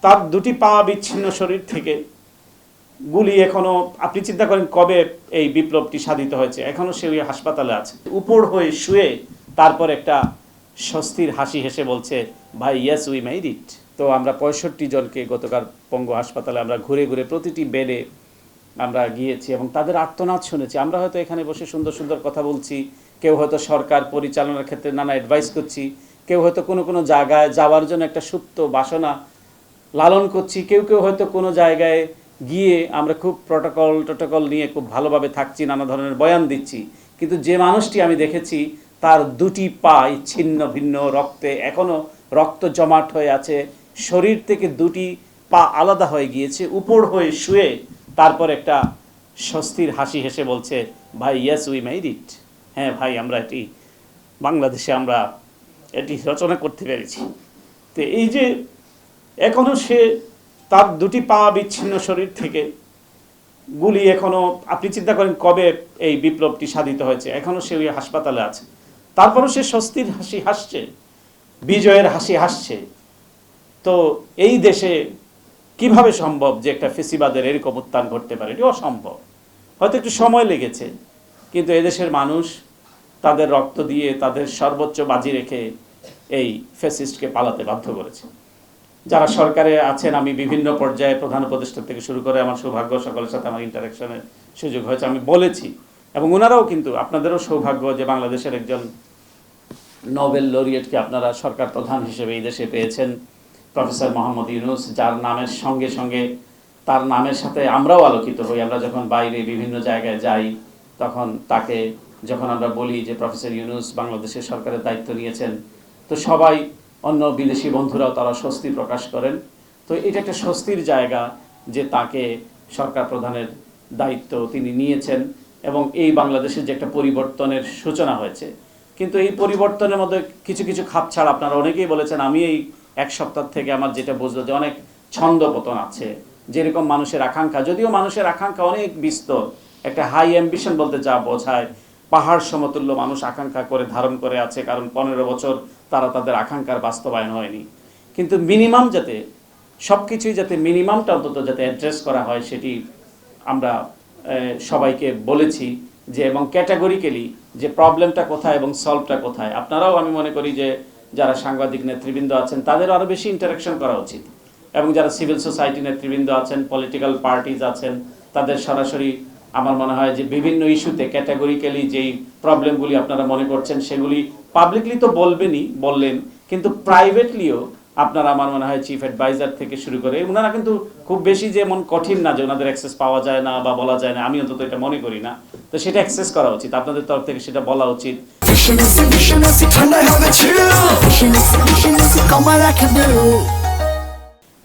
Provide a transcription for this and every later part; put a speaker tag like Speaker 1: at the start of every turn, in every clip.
Speaker 1: তার দুটি পা বিচ্ছিন্ন শরীর থেকে গুলি এখনো, আপনি চিন্তা করেন কবে এই বিপ্লবটি সাধিত হয়েছে, এখনো সে ওই হাসপাতালে আছে, উপর হয়ে শুয়ে তারপর একটা স্বস্তির হাসি হেসে বলছে, ভাই ইয়েস উই মেড ইট। তো আমরা 65 জনকে গতকাল পঙ্গু হাসপাতালে আমরা ঘুরে ঘুরে প্রতিটি বেডে আমরা গিয়েছি এবং তাদের আর্তনাদ শুনেছি। আমরা হয়তো এখানে বসে সুন্দর সুন্দর কথা বলছি, কেউ হয়তো সরকার পরিচালনার ক্ষেত্রে নানা অ্যাডভাইস করছি, কেউ হয়তো কোনো কোনো জায়গায় যাওয়ার জন্য একটা সুপ্ত বাসনা লালন করছি, কেউ কেউ হয়তো কোনো জায়গায় গিয়ে আমরা খুব প্রটোকল নিয়ে খুব ভালোভাবে থাকছি, নানা ধরনের বয়ান দিচ্ছি। কিন্তু যে মানুষটি আমি দেখেছি তার দুটি পাই ছিন্ন ভিন্ন, রক্তে এখনও রক্ত জমাট হয়ে আছে, শরীর থেকে দুটি পা আলাদা হয়ে গিয়েছে, উপর হয়ে শুয়ে তারপর একটা স্বস্তির হাসি হেসে বলছে, ভাই ইয়েস উই মেড ইট। হ্যাঁ ভাই, আমরা এটি বাংলাদেশে আমরা এটি রচনা করতে পেরেছি। তো এই যে এখনও সে তার দুটি পা বিচ্ছিন্ন শরীর থেকে গুলি এখনো, আপনি চিন্তা করেন কবে এই বিপ্লবটি সাধিত হয়েছে, এখনো সে ওই হাসপাতালে আছে, তারপরও সে স্বস্তির হাসি হাসছে, বিজয়ের হাসি হাসছে। তো এই দেশে কিভাবে সম্ভব যে একটা ফেসিবাদের এরকম উত্থান ঘটতে পারে? এটি অসম্ভব। হয়তো একটু সময় লেগেছে, কিন্তু এদেশের মানুষ তাদের রক্ত দিয়ে তাদের সর্বোচ্চ বাজি রেখে এই ফ্যাসিস্টকে পালাতে বাধ্য করেছে। যারা সরকারে আছেন, আমি বিভিন্ন পর্যায়ে প্রধান উপদেষ্টা থেকে শুরু করে আমার সৌভাগ্য সকলের সাথে আমার ইন্টারাকশনের সুযোগ হয়েছে, আমি বলেছি এবং ওনারাও কিন্তু, আপনাদেরও সৌভাগ্য যে বাংলাদেশের একজন নোবেল লরিয়েটকে আপনারা সরকার প্রধান হিসেবে এই দেশে পেয়েছেন, প্রফেসর মোহাম্মদ ইউনূস, যার নামের সঙ্গে সঙ্গে তার নামের সাথে আমরাও আলোকিত হই। আমরা যখন বাইরে বিভিন্ন জায়গায় যাই তখন তাকে যখন আমরা বলি যে প্রফেসর ইউনূস বাংলাদেশের সরকারের দায়িত্ব নিয়েছেন, তো সবাই অন্য বিদেশি বন্ধুরাও তারা স্বস্তি প্রকাশ করেন। তো এটা একটা স্বস্তির জায়গা যে তাকে সরকার প্রধানের দায়িত্ব তিনি নিয়েছেন এবং এই বাংলাদেশের যে একটা পরিবর্তনের সূচনা হয়েছে। কিন্তু এই পরিবর্তনের মধ্যে কিছু কিছু খাপছাড় আপনারা অনেকেই বলেছেন, আমি এই এক সপ্তাহ থেকে আমার যেটা বুঝলো যে অনেক ছন্দপতন আছে। যেরকম মানুষের আকাঙ্ক্ষা, যদিও মানুষের আকাঙ্ক্ষা অনেক বিস্তর, একটা হাই অ্যাম্বিশন বলতে যা বোঝায়, পাহাড় সমতুল্য মানুষ আকাঙ্ক্ষা করে ধারণ করে আছে, কারণ 15 বছর তারা তাদের আকাঙ্ক্ষার বাস্তবায়ন হয়নি। কিন্তু মিনিমাম যাতে সব কিছুই যাতে মিনিমামটা অন্তত যাতে অ্যাড্রেস করা হয়, সেটি আমরা সবাইকে বলেছি যে, এবং ক্যাটাগরিক্যালি যে প্রবলেমটা কোথায় এবং সলভটা কোথায়। আপনারাও আমি মনে করি যে যারা সাংবাদিক নেতৃবৃন্দ আছেন তাদের আরও বেশি ইন্টারাকশন করা উচিত, এবং যারা সিভিল সোসাইটি নেতৃবৃন্দ আছেন, পলিটিক্যাল পার্টিজ আছেন, তাদের সরাসরি আমার মনে হয় যে বিভিন্ন ইস্যুতে ক্যাটাগরিক্যালি যেই প্রবলেমগুলি আপনারা মনে করছেন সেগুলি পাবলিকলি তো বললেন, কিন্তু প্রাইভেটলিও আপনারা আমার মনে হয় চিফ অ্যাডভাইজার থেকে শুরু করে ওনারা কিন্তু খুব বেশি যেমন কঠিন না যে ওনাদের অ্যাক্সেস পাওয়া যায় না বা বলা যায় না, আমি অন্তত এটা মনে করি না। তো সেটা অ্যাক্সেস করা উচিত, আপনাদের তরফ থেকে সেটা বলা উচিত।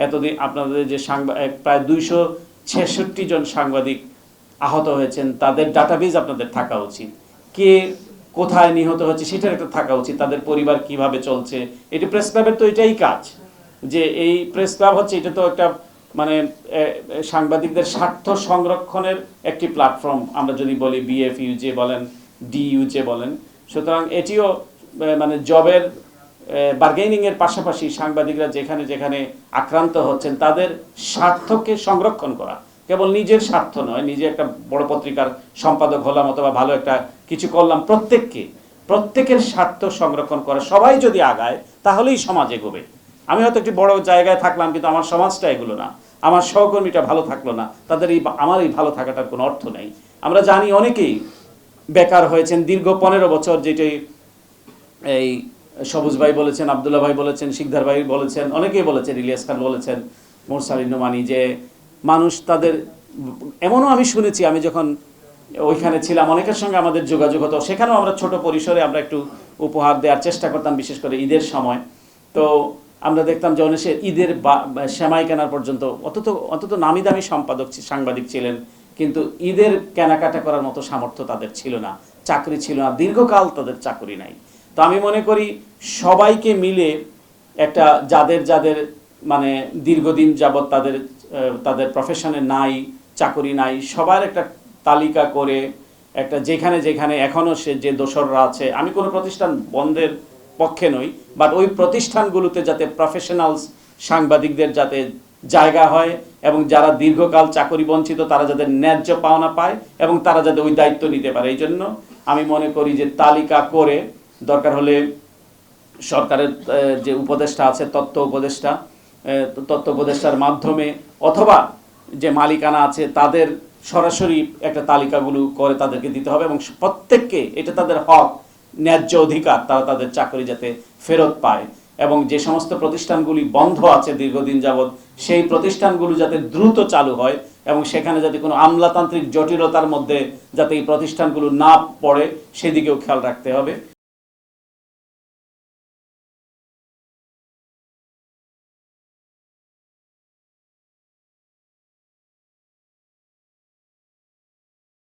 Speaker 1: এতদিন আপনাদের যে প্রায় 266 জন সাংবাদিক আহত হয়েছেন, তাদের ডাটাবেজ আপনাদের থাকা উচিত, কে কোথায় নিহত হচ্ছে সেটার একটা থাকা উচিত, তাদের পরিবার কিভাবে চলছে। এটি প্রেস ক্লাবের তো এটাই কাজ, যে এই প্রেস ক্লাব হচ্ছে এটা তো একটা মানে সাংবাদিকদের স্বার্থ সংরক্ষণের একটি প্ল্যাটফর্ম, আমরা যদি বলি BFUJ বলেন, DUJ বলেন। সুতরাং এটিও মানে জবের বার্গেনিংয়ের পাশাপাশি সাংবাদিকরা যেখানে যেখানে আক্রান্ত হচ্ছেন তাদের স্বার্থকে সংরক্ষণ করা, কেবল নিজের স্বার্থ নয়, নিজে একটা বড় পত্রিকার সম্পাদক হলাম অথবা ভালো একটা কিছু করলাম, প্রত্যেকের স্বার্থ সংরক্ষণ করা। সবাই যদি আগায় তাহলেই সমাজ এগোবে। আমি হয়তো একটি বড় জায়গায় থাকলাম কিন্তু আমার সমাজটা এগুলো না, আমার সহকর্মীটা ভালো থাকলো না, তাদের আমার এই ভালো থাকাটার কোনো অর্থ নেই। আমরা জানি অনেকেই বেকার হয়েছেন দীর্ঘ 15 বছর, যেটি এই সবুজ ভাই বলেছেন, আবদুল্লাহ ভাই বলেছেন, শিকদার ভাই বলেছেন, অনেকেই বলেছেন, ইলিয়াস খান বলেছেন, মোরসালিন নোমানি, যে মানুষ তাদের এমনও আমি শুনেছি, আমি যখন ওইখানে ছিলাম অনেকের সঙ্গে আমাদের যোগাযোগ হতো, সেখানেও আমরা ছোট পরিসরে আমরা একটু উপহার দেওয়ার চেষ্টা করতাম, বিশেষ করে ঈদের সময়। তো আমরা দেখতাম যে অনেকে ঈদের সেমাই কেনার পর্যন্ত, অন্তত নামি দামি সাংবাদিক ছিলেন, কিন্তু ঈদের কেনাকাটা করার মতো সামর্থ্য তাদের ছিল না, চাকরি ছিল না, দীর্ঘকাল তাদের চাকরি নাই। তো আমি মনে করি সবাইকে মিলে একটা যাদের মানে দীর্ঘদিন যাবৎ তাদের প্রফেশনে নাই, চাকরি নাই, সবার একটা তালিকা করে একটা যেখানে যেখানে এখনও যে দোসররা আছে, আমি কোনো প্রতিষ্ঠান বন্ধের পক্ষে নই, বাট ওই প্রতিষ্ঠানগুলোতে যাতে প্রফেশনালস সাংবাদিকদের যাতে জায়গা হয় এবং যারা দীর্ঘকাল চাকরি বঞ্চিত তারা যাতে ন্যায্য পাওনা পায় এবং তারা যাতে ওই দায়িত্ব নিতে পারে। এই জন্য আমি মনে করি যে তালিকা করে দরকার হলে সরকারের যে উপদেষ্টা আছে তথ্য উপদেষ্টার মাধ্যমে অথবা যে মালিকানা আছে তাদের সরাসরি একটা তালিকাগুলো করে তাদেরকে দিতে হবে এবং প্রত্যেককে এটা তাদের হক, ন্যায্য অধিকার, তারা তাদের চাকরি যাতে ফেরত পায় এবং যে সমস্ত প্রতিষ্ঠানগুলি বন্ধ আছে দীর্ঘদিন যাবৎ সেই প্রতিষ্ঠানগুলো যাতে দ্রুত চালু হয় এবং সেখানে যাতে কোনো আমলাতান্ত্রিক জটিলতার মধ্যে যাতে এই প্রতিষ্ঠানগুলো না পড়ে সেদিকেও খেয়াল রাখতে হবে।